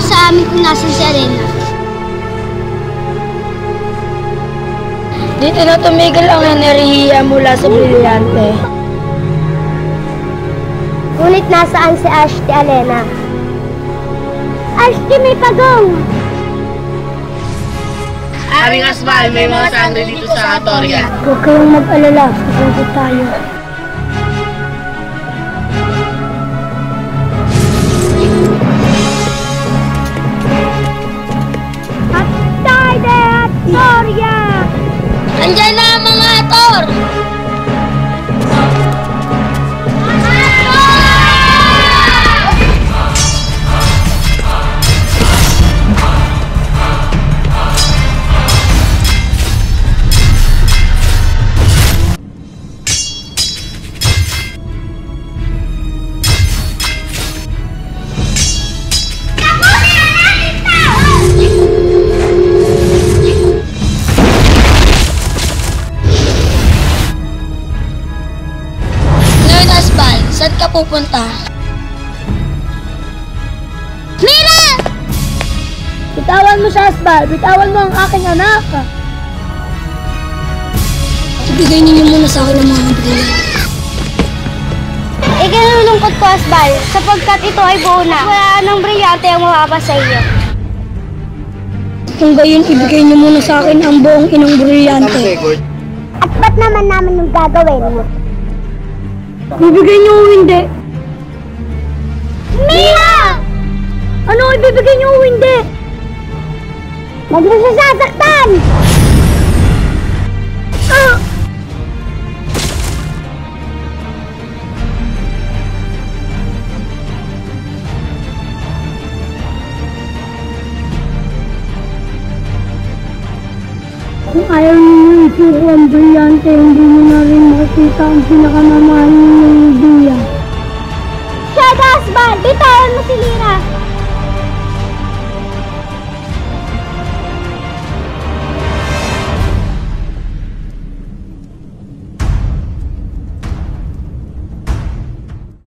mo sa amin kung nasan si Alena. Dito na tumigil ang enerhiya mula sa brilyante. Ngunit nasaan si Ashti, Alena? Ashti, may pagong! Aming Asbal, may mga sangre dito sa Atoria. Huwag kayong mag-alala, sasagot tayo. Atay de Atoria! Andiyan na ang mga Ator! Saan ka pupunta? Mira! Bitawan mo siya, Asbal. Bitawan mo ang aking anak. Ibigay ninyo muna sa akin ang mga brilyante. Ikinulungkot ko, Asbal, sapagkat ito ay buo na. Wala nang brilyante ang mawapa sa iyo. Kung gayon, ibigay niyo muna sa akin ang buong inang brilyante. At ba't naman namin yung gagawin mo? Bibigay niyo o hindi? Mira! Ano ibibigay niyo o hindi? Huwag mo siya sasaktan! Ah! Kung ayaw ninyo isuko ang brilyante, hindi nyo na rin makikita ang pinakamamahal ninyong ideya. Shut up, Asbal! Bitawan mo si Lina!